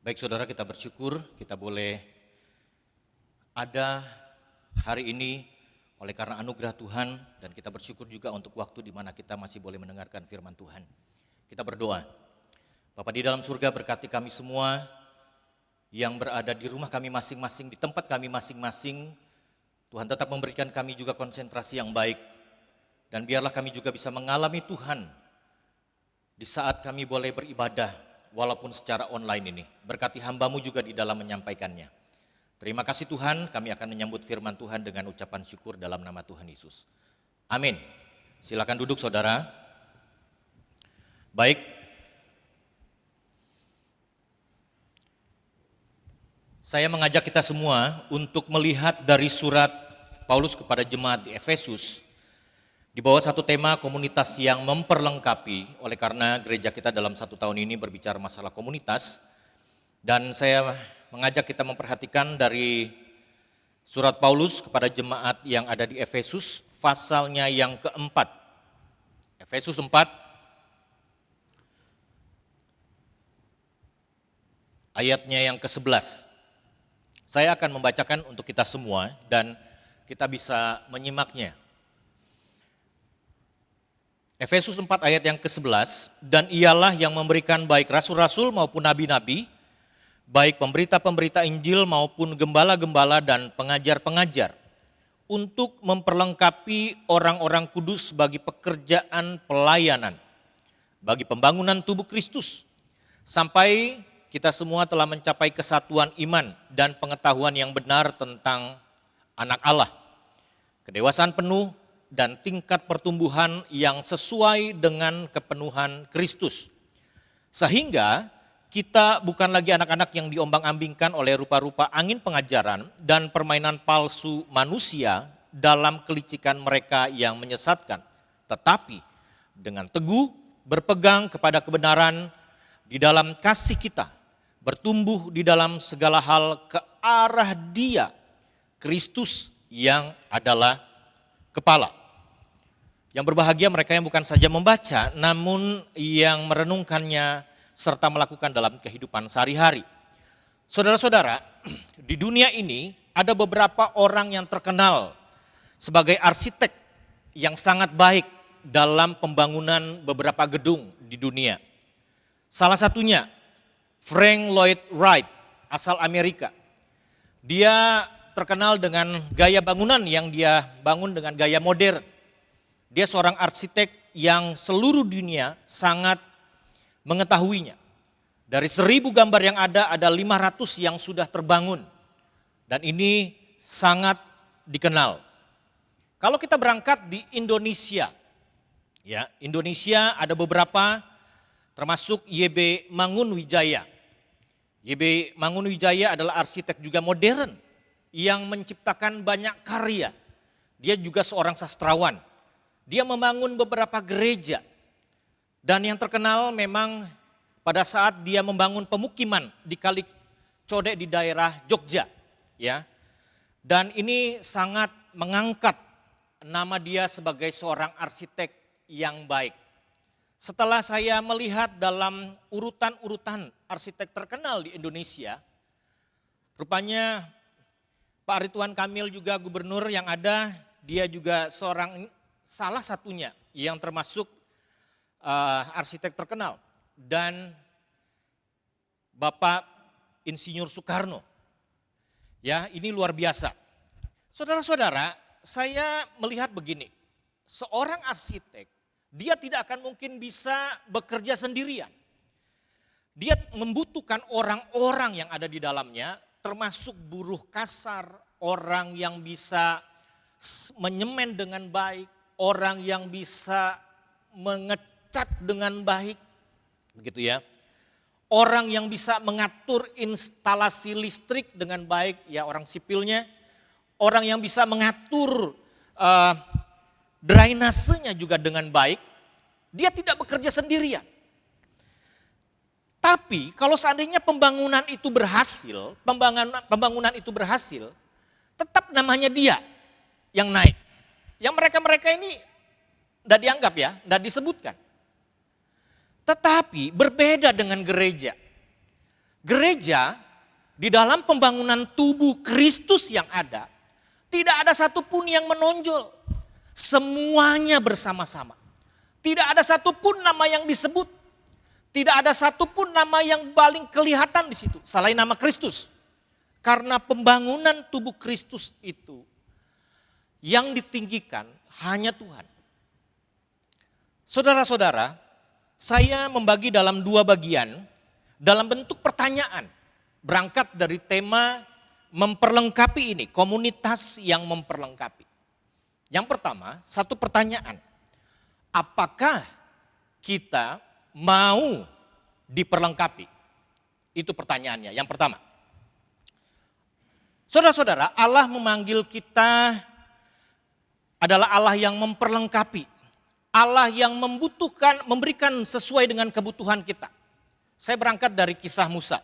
Baik saudara, kita bersyukur kita boleh ada hari ini oleh karena anugerah Tuhan, dan kita bersyukur juga untuk waktu di mana kita masih boleh mendengarkan firman Tuhan. Kita berdoa. Bapa di dalam surga, berkati kami semua yang berada di rumah kami masing-masing, di tempat kami masing-masing. Tuhan tetap memberikan kami juga konsentrasi yang baik, dan biarlah kami juga bisa mengalami Tuhan di saat kami boleh beribadah walaupun secara online ini. Berkati hamba-Mu juga di dalam menyampaikannya. Terima kasih Tuhan, kami akan menyambut firman Tuhan dengan ucapan syukur dalam nama Tuhan Yesus. Amin. Silakan duduk saudara. Baik. Saya mengajak kita semua untuk melihat dari surat Paulus kepada jemaat di Efesus di bawah satu tema komunitas yang memperlengkapi, oleh karena gereja kita dalam 1 tahun ini berbicara masalah komunitas. Dan saya mengajak kita memperhatikan dari surat Paulus kepada jemaat yang ada di Efesus, pasalnya yang keempat. Efesus 4, ayatnya yang ke-11. Saya akan membacakan untuk kita semua dan kita bisa menyimaknya. Efesus 4 ayat yang ke-11, dan ialah yang memberikan baik rasul-rasul maupun nabi-nabi, baik pemberita-pemberita Injil maupun gembala-gembala dan pengajar-pengajar, untuk memperlengkapi orang-orang kudus bagi pekerjaan pelayanan, bagi pembangunan tubuh Kristus, sampai kita semua telah mencapai kesatuan iman dan pengetahuan yang benar tentang anak Allah, kedewasaan penuh dan tingkat pertumbuhan yang sesuai dengan kepenuhan Kristus. Sehingga kita bukan lagi anak-anak yang diombang-ambingkan oleh rupa-rupa angin pengajaran dan permainan palsu manusia dalam kelicikan mereka yang menyesatkan, tetapi dengan teguh berpegang kepada kebenaran di dalam kasih kita, bertumbuh di dalam segala hal ke arah Dia, Kristus yang adalah kepala. Yang berbahagia mereka yang bukan saja membaca, namun yang merenungkannya serta melakukan dalam kehidupan sehari-hari. Saudara-saudara, di dunia ini ada beberapa orang yang terkenal sebagai arsitek yang sangat baik dalam pembangunan beberapa gedung di dunia. Salah satunya Frank Lloyd Wright, asal Amerika. Dia terkenal dengan gaya bangunan yang dia bangun dengan gaya modern. Dia seorang arsitek yang seluruh dunia sangat mengetahuinya. Dari 1000 gambar yang ada 500 yang sudah terbangun. Dan ini sangat dikenal. Kalau kita berangkat di Indonesia, ya, Indonesia ada beberapa, termasuk YB Mangunwijaya. YB Mangunwijaya adalah arsitek juga modern yang menciptakan banyak karya. Dia juga seorang sastrawan. Dia membangun beberapa gereja. Dan yang terkenal memang pada saat dia membangun pemukiman di Kali Codek di daerah Jogja, ya. Dan ini sangat mengangkat nama dia sebagai seorang arsitek yang baik. Setelah saya melihat dalam urutan-urutan arsitek terkenal di Indonesia, rupanya Pak Ridwan Kamil juga gubernur yang ada, dia juga salah satunya yang termasuk arsitek terkenal. Dan Bapak Insinyur Soekarno, ya, ini luar biasa. Saudara-saudara, saya melihat begini, seorang arsitek, dia tidak akan mungkin bisa bekerja sendirian. Dia membutuhkan orang-orang yang ada di dalamnya, termasuk buruh kasar, orang yang bisa menyemen dengan baik, orang yang bisa mengecat dengan baik, begitu ya. Orang yang bisa mengatur instalasi listrik dengan baik, ya, orang sipilnya. Orang yang bisa mengatur drainasenya juga dengan baik. Dia tidak bekerja sendirian. Tapi kalau seandainya pembangunan itu berhasil, tetap namanya dia yang naik. Yang mereka-mereka ini tidak dianggap, ya, tidak disebutkan. Tetapi berbeda dengan gereja. Gereja di dalam pembangunan tubuh Kristus yang ada, tidak ada satupun yang menonjol. Semuanya bersama-sama. Tidak ada satupun nama yang disebut. Tidak ada satupun nama yang paling kelihatan di situ selain nama Kristus. Karena pembangunan tubuh Kristus itu yang ditinggikan hanya Tuhan. Saudara-saudara, saya membagi dalam 2 bagian dalam bentuk pertanyaan. Berangkat dari tema memperlengkapi ini, komunitas yang memperlengkapi. Yang pertama, satu pertanyaan. Apakah kita mau diperlengkapi? Itu pertanyaannya, yang pertama. Saudara-saudara, Allah memanggil kita adalah Allah yang memperlengkapi. Allah yang membutuhkan, memberikan sesuai dengan kebutuhan kita. Saya berangkat dari kisah Musa.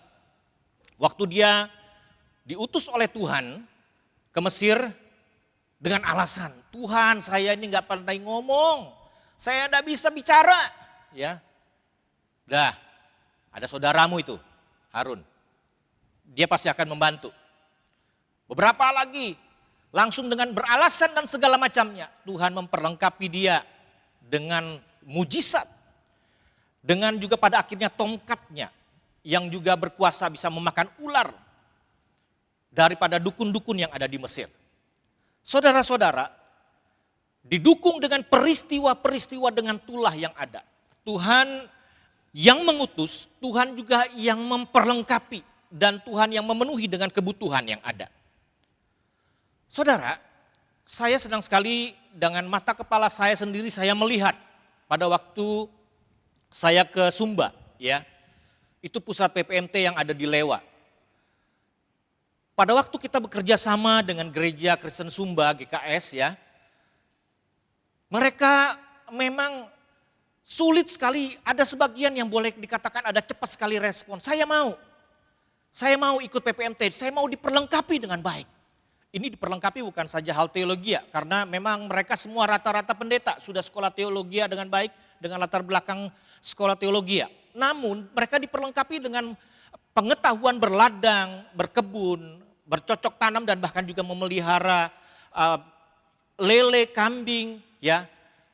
Waktu dia diutus oleh Tuhan ke Mesir dengan alasan, Tuhan saya ini gak pandai ngomong, saya gak bisa bicara. Ya, dah ada saudaramu itu, Harun. Dia pasti akan membantu. Beberapa lagi langsung dengan beralasan dan segala macamnya. Tuhan memperlengkapi dia dengan mujizat. Dengan juga pada akhirnya tongkatnya yang juga berkuasa bisa memakan ular daripada dukun-dukun yang ada di Mesir. Saudara-saudara, didukung dengan peristiwa-peristiwa dengan tulah yang ada. Tuhan yang mengutus, Tuhan juga yang memperlengkapi dan Tuhan yang memenuhi dengan kebutuhan yang ada. Saudara, saya senang sekali dengan mata kepala saya sendiri saya melihat pada waktu saya ke Sumba, ya. Itu pusat PPMT yang ada di Lewa. Pada waktu kita bekerja sama dengan Gereja Kristen Sumba, GKS ya. Mereka memang sulit sekali, ada sebagian yang boleh dikatakan ada cepat sekali respon. Saya mau ikut PPMT, saya mau diperlengkapi dengan baik. Ini diperlengkapi bukan saja hal teologi ya, karena memang mereka semua rata-rata pendeta, sudah sekolah teologi dengan baik, dengan latar belakang sekolah teologi ya. Namun mereka diperlengkapi dengan pengetahuan berladang, berkebun, bercocok tanam dan bahkan juga memelihara lele, kambing, ya,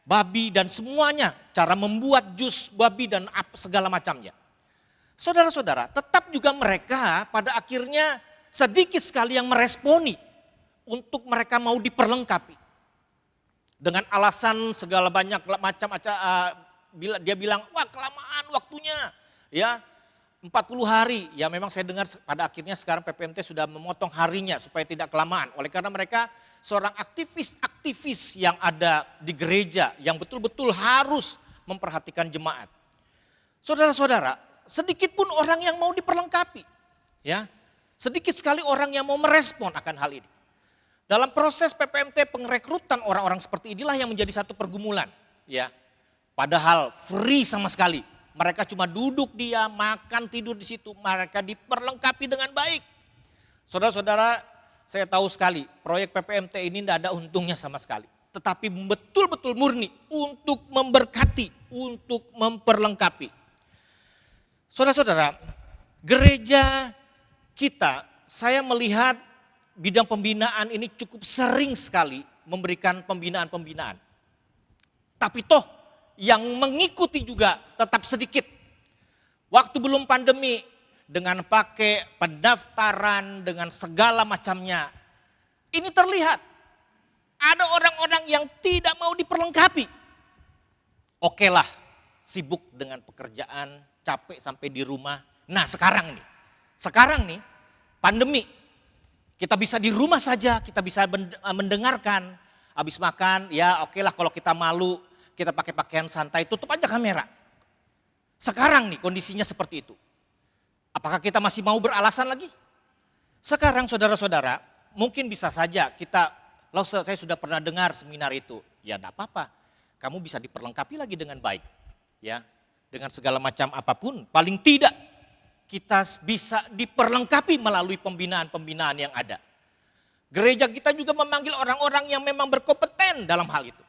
babi dan semuanya. Cara membuat jus babi dan segala macamnya. Saudara-saudara, tetap juga mereka pada akhirnya sedikit sekali yang meresponi untuk mereka mau diperlengkapi. Dengan alasan segala banyak macam dia bilang, wah kelamaan waktunya, ya 40 hari. Ya memang saya dengar pada akhirnya sekarang PPMT sudah memotong harinya supaya tidak kelamaan. Oleh karena mereka seorang aktivis-aktivis yang ada di gereja yang betul-betul harus memperhatikan jemaat. Saudara-saudara, sedikit pun orang yang mau diperlengkapi. Ya, sedikit sekali orang yang mau merespon akan hal ini. Dalam proses PPMT pengrekrutan orang-orang seperti inilah yang menjadi satu pergumulan. Ya, padahal free sama sekali. Mereka cuma duduk diam, makan, tidur di situ. Mereka diperlengkapi dengan baik. Saudara-saudara, saya tahu sekali proyek PPMT ini tidak ada untungnya sama sekali. Tetapi betul-betul murni untuk memberkati, untuk memperlengkapi. Saudara-saudara, gereja kita, saya melihat bidang pembinaan ini cukup sering sekali memberikan pembinaan-pembinaan. Tapi toh yang mengikuti juga tetap sedikit. Waktu belum pandemi dengan pakai pendaftaran dengan segala macamnya. Ini terlihat ada orang-orang yang tidak mau diperlengkapi. Oke lah, sibuk dengan pekerjaan, capek sampai di rumah. Nah sekarang nih pandemi. Kita bisa di rumah saja, kita bisa mendengarkan. Habis makan, ya oke lah kalau kita malu, kita pakai pakaian santai, tutup aja kamera. Sekarang nih kondisinya seperti itu. Apakah kita masih mau beralasan lagi? Sekarang saudara-saudara, mungkin bisa saja saya sudah pernah dengar seminar itu. Ya enggak apa-apa, kamu bisa diperlengkapi lagi dengan baik. Ya, dengan segala macam apapun, paling tidak kita bisa diperlengkapi melalui pembinaan-pembinaan yang ada. Gereja kita juga memanggil orang-orang yang memang berkompeten dalam hal itu.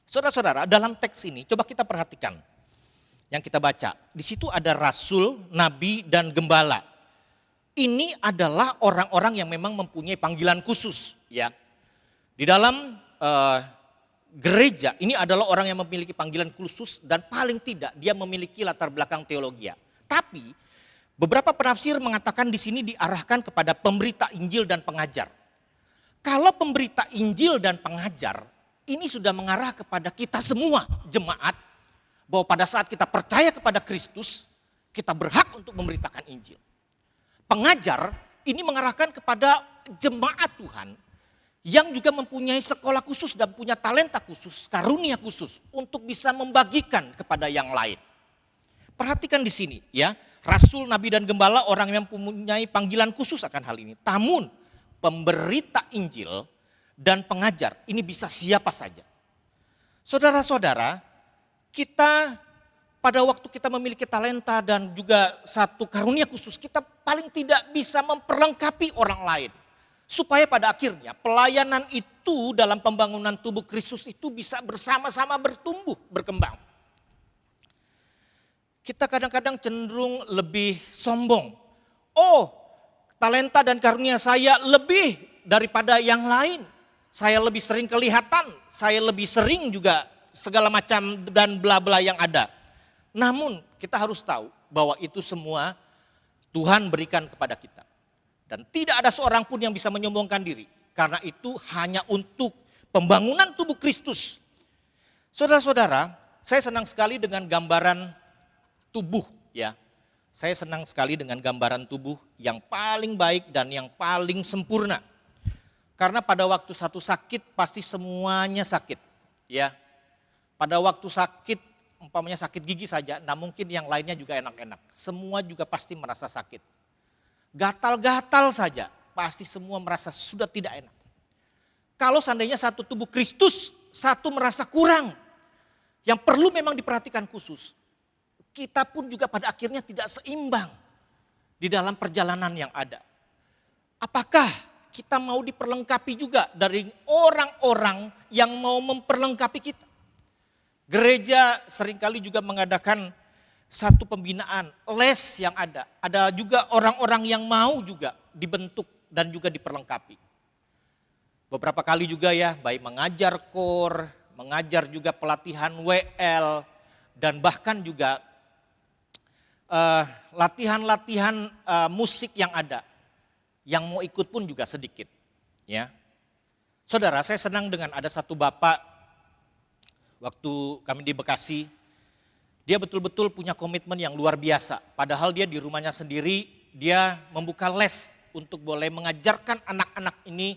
Saudara-saudara, dalam teks ini coba kita perhatikan. yang kita baca. Di situ ada rasul, nabi, dan gembala. Ini adalah orang-orang yang memang mempunyai panggilan khusus, ya. Di dalam gereja ini adalah orang yang memiliki panggilan khusus dan paling tidak dia memiliki latar belakang teologi. Tapi beberapa penafsir mengatakan di sini diarahkan kepada pemberita Injil dan pengajar. Kalau pemberita Injil dan pengajar ini sudah mengarah kepada kita semua jemaat, bahwa pada saat kita percaya kepada Kristus, kita berhak untuk memberitakan Injil. Pengajar ini mengarahkan kepada jemaat Tuhan yang juga mempunyai sekolah khusus dan punya talenta khusus, karunia khusus untuk bisa membagikan kepada yang lain. Perhatikan di sini ya, rasul, nabi, dan gembala orang yang mempunyai panggilan khusus akan hal ini. Namun pemberita Injil dan pengajar ini bisa siapa saja. Saudara-saudara, kita pada waktu kita memiliki talenta dan juga satu karunia khusus, kita paling tidak bisa memperlengkapi orang lain. Supaya pada akhirnya pelayanan itu dalam pembangunan tubuh Kristus itu bisa bersama-sama bertumbuh, berkembang. Kita kadang-kadang cenderung lebih sombong. Oh, talenta dan karunia saya lebih daripada yang lain. Saya lebih sering kelihatan, saya lebih sering juga segala macam dan bla-bla yang ada. Namun kita harus tahu bahwa itu semua Tuhan berikan kepada kita. Dan tidak ada seorang pun yang bisa menyombongkan diri. Karena itu hanya untuk pembangunan tubuh Kristus. Saudara-saudara, saya senang sekali dengan gambaran tubuh ya. Saya senang sekali dengan gambaran tubuh yang paling baik dan yang paling sempurna. Karena pada waktu satu sakit pasti semuanya sakit ya. Pada waktu sakit, umpamanya sakit gigi saja, nah mungkin yang lainnya juga enak-enak. Semua juga pasti merasa sakit. Gatal-gatal saja, pasti semua merasa sudah tidak enak. Kalau seandainya satu tubuh Kristus, satu merasa kurang, yang perlu memang diperhatikan khusus, kita pun juga pada akhirnya tidak seimbang di dalam perjalanan yang ada. Apakah kita mau diperlengkapi juga dari orang-orang yang mau memperlengkapi kita? Gereja seringkali juga mengadakan satu pembinaan, les yang ada. Ada juga orang-orang yang mau juga dibentuk dan juga diperlengkapi. Beberapa kali juga ya, baik mengajar kor, mengajar juga pelatihan WL, dan bahkan juga latihan-latihan musik yang ada. Yang mau ikut pun juga sedikit. Ya, saudara, saya senang dengan ada satu bapak. Waktu kami di Bekasi, dia betul-betul punya komitmen yang luar biasa. Padahal dia di rumahnya sendiri, dia membuka les untuk boleh mengajarkan anak-anak ini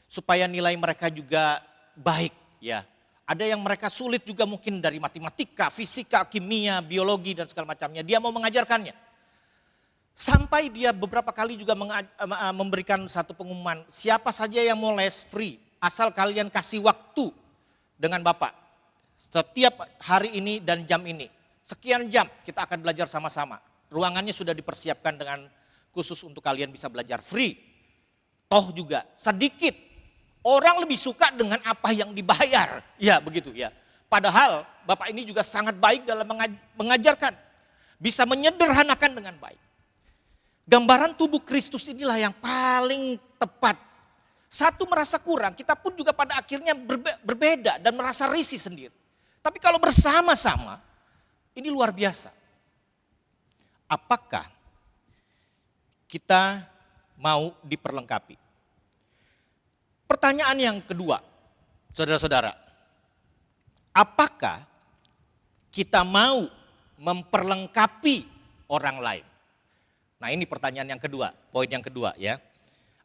supaya nilai mereka juga baik. Ya, ada yang mereka sulit juga mungkin dari matematika, fisika, kimia, biologi dan segala macamnya. Dia mau mengajarkannya. Sampai dia beberapa kali juga memberikan satu pengumuman, siapa saja yang mau les free, asal kalian kasih waktu dengan Bapak. Setiap hari ini dan jam ini, sekian jam kita akan belajar sama-sama. Ruangannya sudah dipersiapkan dengan khusus untuk kalian bisa belajar free. Toh juga sedikit, orang lebih suka dengan apa yang dibayar. Ya begitu ya. Padahal Bapak ini juga sangat baik dalam mengajarkan. Bisa menyederhanakan dengan baik. Gambaran tubuh Kristus inilah yang paling tepat. Satu merasa kurang, kita pun juga pada akhirnya berbeda dan merasa risih sendiri. Tapi kalau bersama-sama, ini luar biasa. Apakah kita mau diperlengkapi? Pertanyaan yang kedua, saudara-saudara. Apakah kita mau memperlengkapi orang lain? Nah ini pertanyaan yang kedua, poin yang kedua ya.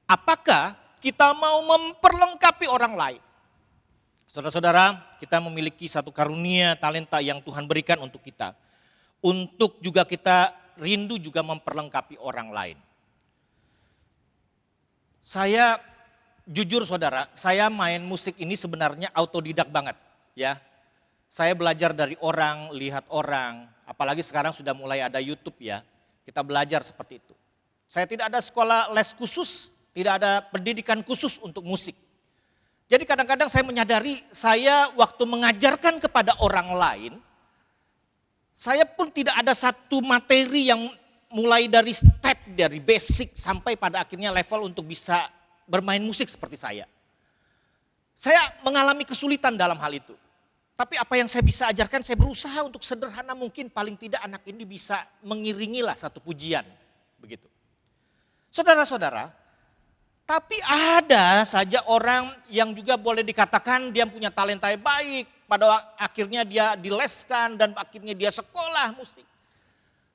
Apakah kita mau memperlengkapi orang lain? Saudara-saudara, kita memiliki satu karunia talenta yang Tuhan berikan untuk kita. Untuk juga kita rindu juga memperlengkapi orang lain. Saya jujur saudara, saya main musik ini sebenarnya autodidak banget ya. Saya belajar dari orang, lihat orang, apalagi sekarang sudah mulai ada YouTube ya. Kita belajar seperti itu. Saya tidak ada sekolah les khusus, tidak ada pendidikan khusus untuk musik. Jadi kadang-kadang saya menyadari saya waktu mengajarkan kepada orang lain, Saya pun tidak ada satu materi yang mulai dari step, dari basic sampai pada akhirnya level untuk bisa bermain musik seperti saya. Saya mengalami kesulitan dalam hal itu. Tapi apa yang saya bisa ajarkan, saya berusaha untuk sederhana mungkin, paling tidak anak ini bisa mengiringilah satu pujian. Begitu. Saudara-saudara, tapi ada saja orang yang juga boleh dikatakan dia punya talenta yang baik. Pada akhirnya dia dileskan dan akhirnya dia sekolah musik.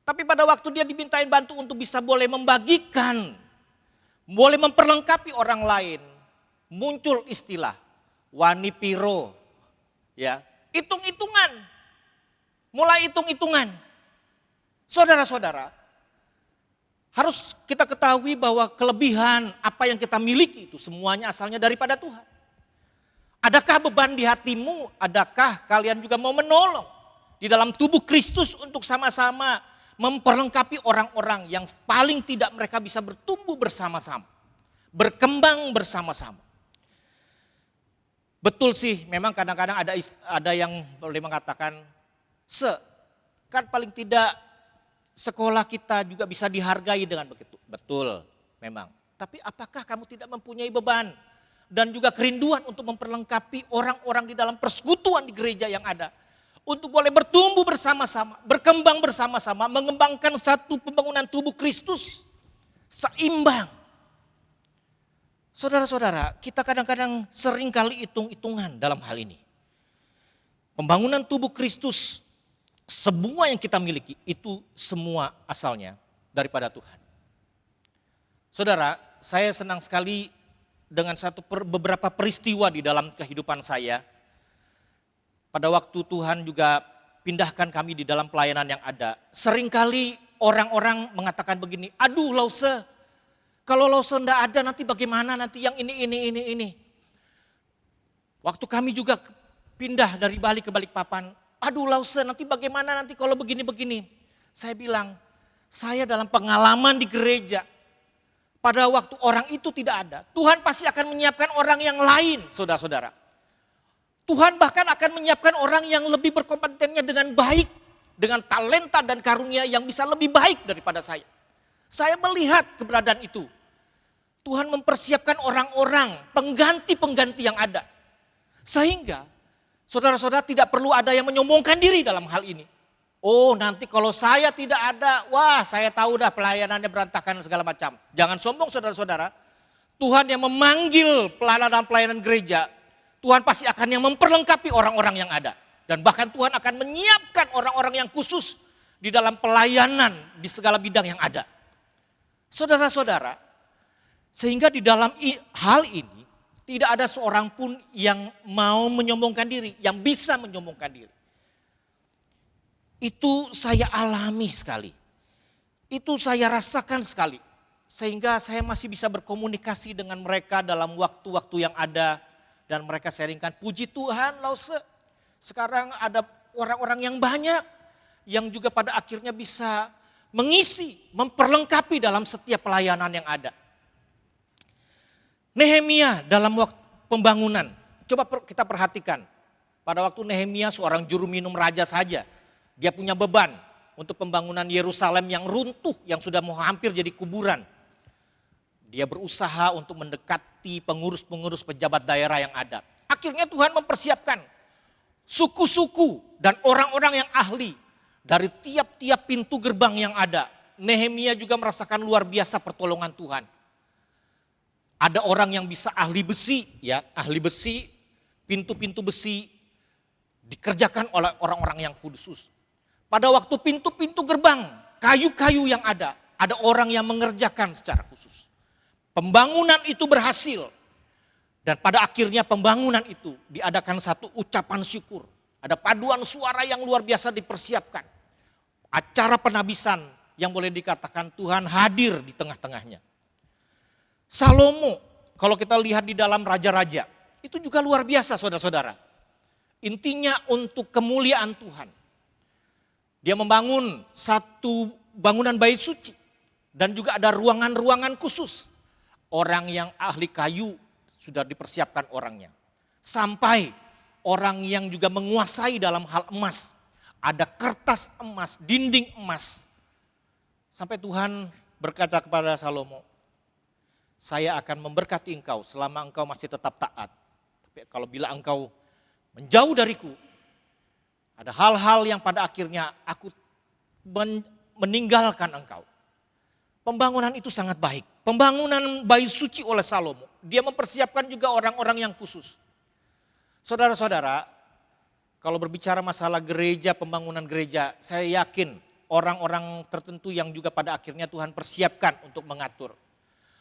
Tapi pada waktu dia dimintain bantu untuk bisa boleh membagikan, boleh memperlengkapi orang lain, muncul istilah wani piro, ya, hitung-hitungan, mulai hitung-hitungan. Saudara-saudara, harus kita ketahui bahwa kelebihan apa yang kita miliki itu semuanya asalnya daripada Tuhan. Adakah beban di hatimu? Adakah kalian juga mau menolong di dalam tubuh Kristus untuk sama-sama memperlengkapi orang-orang yang paling tidak mereka bisa bertumbuh bersama-sama, berkembang bersama-sama? Betul sih, memang kadang-kadang ada yang boleh mengatakan, kan paling tidak sekolah kita juga bisa dihargai dengan begitu. Betul, memang. Tapi apakah kamu tidak mempunyai beban dan juga kerinduan untuk memperlengkapi orang-orang di dalam persekutuan di gereja yang ada? Untuk boleh bertumbuh bersama-sama, berkembang bersama-sama, mengembangkan satu pembangunan tubuh Kristus seimbang. Saudara-saudara, kita kadang-kadang sering kali hitung-hitungan dalam hal ini. Pembangunan tubuh Kristus, semua yang kita miliki itu semua asalnya daripada Tuhan. Saudara, saya senang sekali dengan beberapa peristiwa di dalam kehidupan saya. Pada waktu Tuhan juga pindahkan kami di dalam pelayanan yang ada. Seringkali orang-orang mengatakan begini, aduh Lause, kalau Lause enggak ada nanti bagaimana nanti yang ini. Waktu kami juga pindah dari Bali ke Balikpapan, aduh Lause nanti bagaimana nanti kalau begini-begini. Saya bilang, saya dalam pengalaman di gereja, pada waktu orang itu tidak ada, Tuhan pasti akan menyiapkan orang yang lain, saudara-saudara. Tuhan bahkan akan menyiapkan orang yang lebih berkompetennya dengan baik, dengan talenta dan karunia yang bisa lebih baik daripada saya. Saya melihat keberadaan itu. Tuhan mempersiapkan orang-orang, pengganti-pengganti yang ada. Sehingga saudara-saudara tidak perlu ada yang menyombongkan diri dalam hal ini. Oh nanti kalau saya tidak ada, wah saya tahu dah pelayanannya berantakan segala macam. Jangan sombong saudara-saudara. Tuhan yang memanggil pelayanan gereja, Tuhan pasti akan yang memperlengkapi orang-orang yang ada. Dan bahkan Tuhan akan menyiapkan orang-orang yang khusus di dalam pelayanan di segala bidang yang ada. Saudara-saudara, sehingga di dalam hal ini tidak ada seorang pun yang mau menyombongkan diri, yang bisa menyombongkan diri. Itu saya alami sekali. Itu saya rasakan sekali. Sehingga saya masih bisa berkomunikasi dengan mereka dalam waktu-waktu yang ada. Dan mereka sharingkan, puji Tuhan Lause. Sekarang ada orang-orang yang banyak. Yang juga pada akhirnya bisa mengisi, memperlengkapi dalam setiap pelayanan yang ada. Nehemia dalam waktu pembangunan. Coba kita perhatikan. Pada waktu Nehemia seorang juru minum raja saja. Dia punya beban untuk pembangunan Yerusalem yang runtuh, yang sudah mau hampir jadi kuburan. Dia berusaha untuk mendekati pengurus-pengurus pejabat daerah yang ada. Akhirnya Tuhan mempersiapkan suku-suku dan orang-orang yang ahli dari tiap-tiap pintu gerbang yang ada. Nehemia juga merasakan luar biasa pertolongan Tuhan. Ada orang yang bisa ahli besi, ya, ahli besi, pintu-pintu besi dikerjakan oleh orang-orang yang khusus. Pada waktu pintu-pintu gerbang, kayu-kayu yang ada orang yang mengerjakan secara khusus. Pembangunan itu berhasil. Dan pada akhirnya pembangunan itu diadakan satu ucapan syukur. Ada paduan suara yang luar biasa dipersiapkan. Acara penabisan yang boleh dikatakan Tuhan hadir di tengah-tengahnya. Salomo, kalau kita lihat di dalam raja-raja, itu juga luar biasa saudara-saudara. Intinya untuk kemuliaan Tuhan. Dia membangun satu bangunan bait suci dan juga ada ruangan-ruangan khusus. Orang yang ahli kayu sudah dipersiapkan orangnya. Sampai orang yang juga menguasai dalam hal emas. ada kertas emas, dinding emas. Sampai Tuhan berkata kepada Salomo, saya akan memberkati engkau selama engkau masih tetap taat. Tapi kalau bila engkau menjauh dariku, ada hal-hal yang pada akhirnya aku meninggalkan engkau. Pembangunan itu sangat baik. Pembangunan bait suci oleh Salomo. Dia mempersiapkan juga orang-orang yang khusus. Saudara-saudara, kalau berbicara masalah gereja, pembangunan gereja, saya yakin orang-orang tertentu yang juga pada akhirnya Tuhan persiapkan untuk mengatur.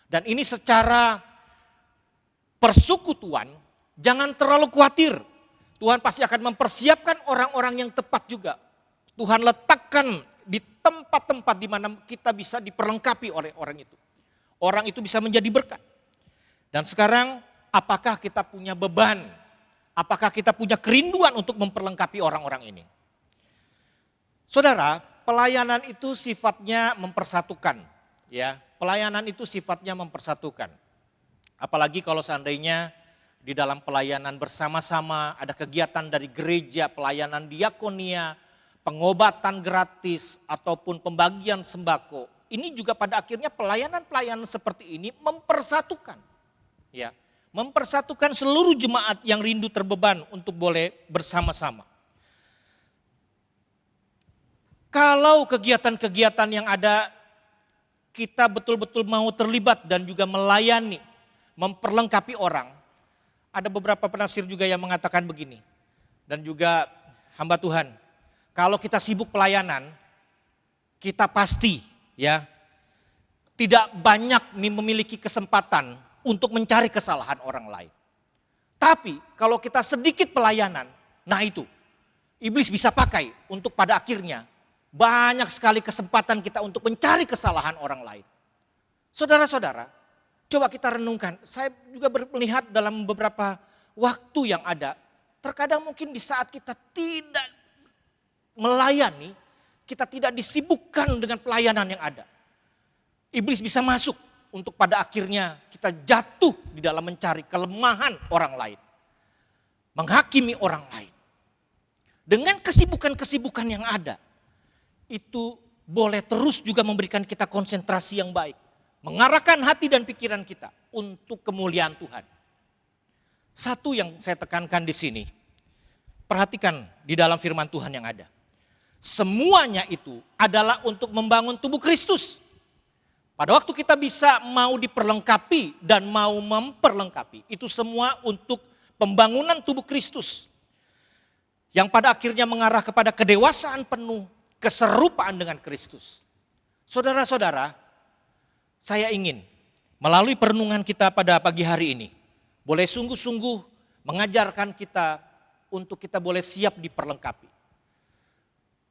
Dan ini secara persekutuan, jangan terlalu khawatir. Tuhan pasti akan mempersiapkan orang-orang yang tepat juga. Tuhan letakkan di tempat-tempat di mana kita bisa diperlengkapi oleh orang itu. Orang itu bisa menjadi berkat. Dan sekarang apakah kita punya beban? Apakah kita punya kerinduan untuk memperlengkapi orang-orang ini? Saudara, pelayanan itu sifatnya mempersatukan. Ya, pelayanan itu sifatnya mempersatukan. Apalagi kalau seandainya di dalam pelayanan bersama-sama ada kegiatan dari gereja, pelayanan diakonia, pengobatan gratis ataupun pembagian sembako. Ini juga pada akhirnya pelayanan-pelayanan seperti ini mempersatukan. Ya, mempersatukan seluruh jemaat yang rindu terbeban untuk boleh bersama-sama. Kalau kegiatan-kegiatan yang ada kita betul-betul mau terlibat dan juga melayani, memperlengkapi orang. Ada beberapa penafsir juga yang mengatakan begini. Dan juga hamba Tuhan, kalau kita sibuk pelayanan, kita pasti ya tidak banyak memiliki kesempatan untuk mencari kesalahan orang lain. Tapi kalau kita sedikit pelayanan, nah itu iblis bisa pakai untuk pada akhirnya banyak sekali kesempatan kita untuk mencari kesalahan orang lain. Saudara-saudara, coba kita renungkan. Saya juga melihat dalam beberapa waktu yang ada, terkadang mungkin di saat kita tidak melayani, kita tidak disibukkan dengan pelayanan yang ada. Iblis bisa masuk untuk pada akhirnya kita jatuh di dalam mencari kelemahan orang lain. Menghakimi orang lain. Dengan kesibukan-kesibukan yang ada, itu boleh terus juga memberikan kita konsentrasi yang baik. Mengarahkan hati dan pikiran kita untuk kemuliaan Tuhan. Satu yang saya tekankan di sini, perhatikan di dalam firman Tuhan yang ada. Semuanya itu adalah untuk membangun tubuh Kristus. Pada waktu kita bisa mau diperlengkapi dan mau memperlengkapi, itu semua untuk pembangunan tubuh Kristus. Yang pada akhirnya mengarah kepada kedewasaan penuh, keserupaan dengan Kristus. Saudara-saudara, saya ingin melalui perenungan kita pada pagi hari ini, boleh sungguh-sungguh mengajarkan kita untuk kita boleh siap diperlengkapi.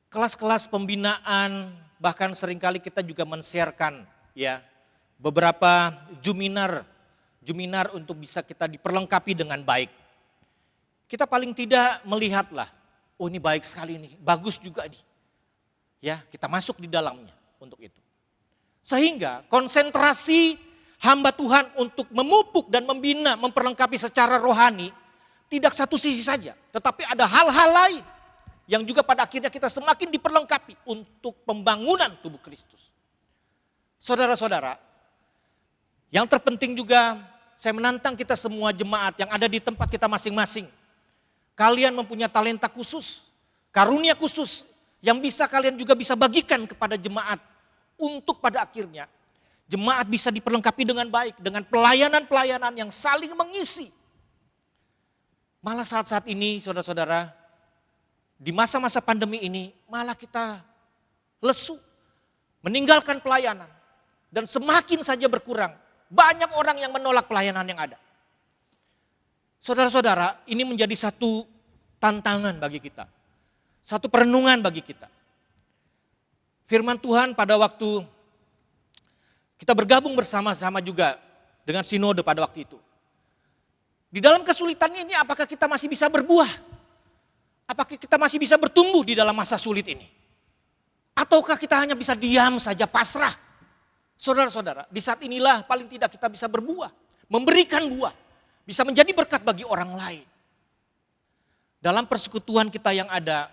Kelas-kelas pembinaan, bahkan seringkali kita juga men-sharekan ya beberapa juminar untuk bisa kita diperlengkapi dengan baik. Kita paling tidak melihatlah, oh ini baik sekali nih, bagus juga nih. Ya, kita masuk di dalamnya untuk itu. Sehingga konsentrasi hamba Tuhan untuk memupuk dan membina, memperlengkapi secara rohani tidak satu sisi saja, tetapi ada hal-hal lain yang juga pada akhirnya kita semakin diperlengkapi untuk pembangunan tubuh Kristus. Saudara-saudara, yang terpenting juga saya menantang kita semua jemaat yang ada di tempat kita masing-masing. Kalian mempunyai talenta khusus, karunia khusus yang bisa kalian juga bisa bagikan kepada jemaat untuk pada akhirnya jemaat bisa diperlengkapi dengan baik, dengan pelayanan-pelayanan yang saling mengisi. Malah saat-saat ini saudara-saudara, di masa-masa pandemi ini malah kita lesu, meninggalkan pelayanan. Dan semakin saja berkurang, banyak orang yang menolak pelayanan yang ada. Saudara-saudara, ini menjadi satu tantangan bagi kita. Satu perenungan bagi kita. Firman Tuhan pada waktu kita bergabung bersama-sama juga dengan sinode pada waktu itu. Di dalam kesulitan ini apakah kita masih bisa berbuah? Apakah kita masih bisa bertumbuh di dalam masa sulit ini? Ataukah kita hanya bisa diam saja pasrah? Saudara-saudara, di saat inilah paling tidak kita bisa berbuah, memberikan buah, bisa menjadi berkat bagi orang lain. Dalam persekutuan kita yang ada,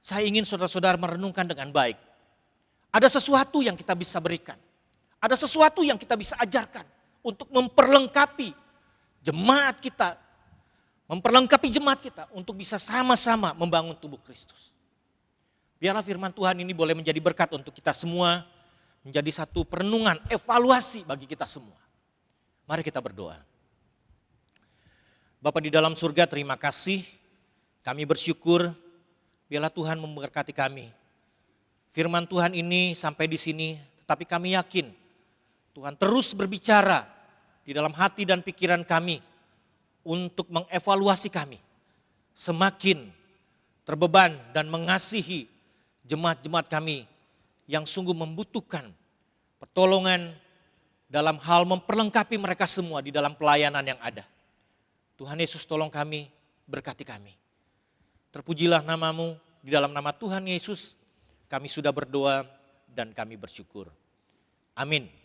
Saya ingin saudara-saudara merenungkan dengan baik. Ada sesuatu yang kita bisa berikan. Ada sesuatu yang kita bisa ajarkan untuk memperlengkapi jemaat kita. Memperlengkapi jemaat kita untuk bisa sama-sama membangun tubuh Kristus. Biarlah firman Tuhan ini boleh menjadi berkat untuk kita semua. Menjadi satu perenungan, evaluasi bagi kita semua. Mari kita berdoa. Bapa di dalam surga, terima kasih. Kami bersyukur. Biarlah Tuhan memberkati kami. Firman Tuhan ini sampai di sini, tetapi kami yakin Tuhan terus berbicara di dalam hati dan pikiran kami untuk mengevaluasi kami. Semakin terbeban dan mengasihi jemaat-jemaat kami yang sungguh membutuhkan pertolongan dalam hal memperlengkapi mereka semua di dalam pelayanan yang ada. Tuhan Yesus tolong kami, berkati kami. Terpujilah namamu, di dalam nama Tuhan Yesus kami sudah berdoa dan kami bersyukur. Amin.